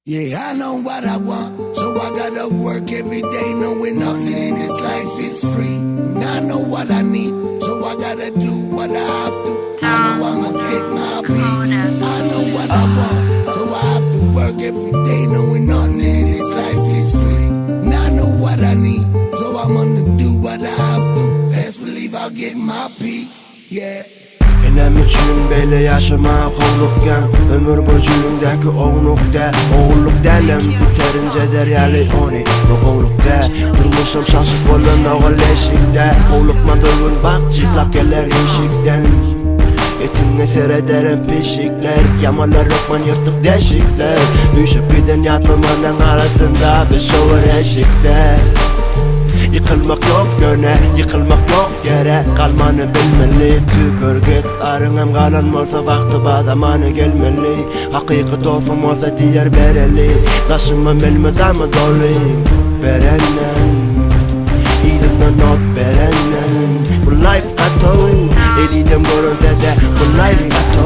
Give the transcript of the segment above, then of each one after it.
Yeah, I know what I want, so I gotta work every day knowing nothing in this life is free. And I know what I need, so I gotta do what I have to. I know I'ma get my peace. I know what I want, so I have to work every day knowing nothing in this life is free. And I know what I need, so I'm gonna do what I have to. Best believe I'll get my peace, yeah. Enem üçün beyle yaşama kovlukken ömür boyundaki oğlukta oğulluk delem biterince deryali oni bu kovlukta durmuşum şansık olan oğul eşikte kovlukma bugün bak çıtlap gelir eşikten etinle seyrederim pişikler yamalar lokman yırtık deşikler düşüp giden yatılmanın arasında bir şovur eşikte. Yıkılmak yok göne, yıkılmak yok yere kalmanı bilmeli tükür git arıngam kalan olsa vakti ba zamanı gelmeli hakikat olsun olsa diğer bereli taşıma bilme damı dolu berenen İdimden not berenen bu life kato elidim görünse de bu life kato.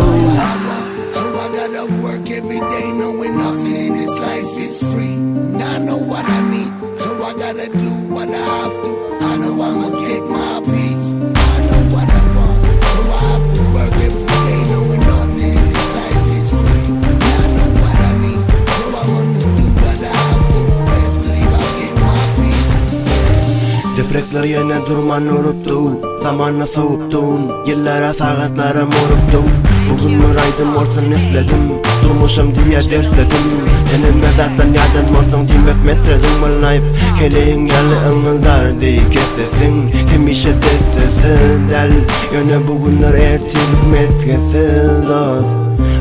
So I gotta work every day knowing nothing in this life is free. And I know what I need, so I gotta do what I have to. I know I'ma get my peace. I know what I want, so I have to work every day knowing nothing in this life is free. And I know what I need, so I'm gonna do what I have to. Best believe I'll get my peace. Deprekler yine durman uruptu zamanla soğuptun yıllara saatlara moruptu. Bugün müraydım olsun istedim durmuşum diye dersledim Enime zaten yerden olsun demek mesledim my life keleğin yerli ıngıldar diye kesesin hem işe destesin del yöne bugünler ertilik meskesi dost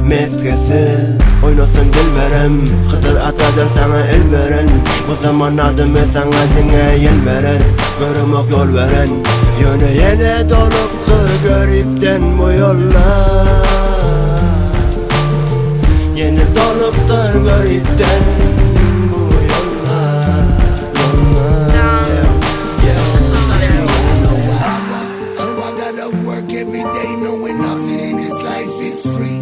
meskesi oynasın dil verem Hıdır atadır sana el veren bu zaman adımı sana dine yel verer görümek yol veren yöne yine doluptur görüpten bu yollar yeni doluptur görüpten bu yollar So I gotta work every day knowing nothing in this life is free.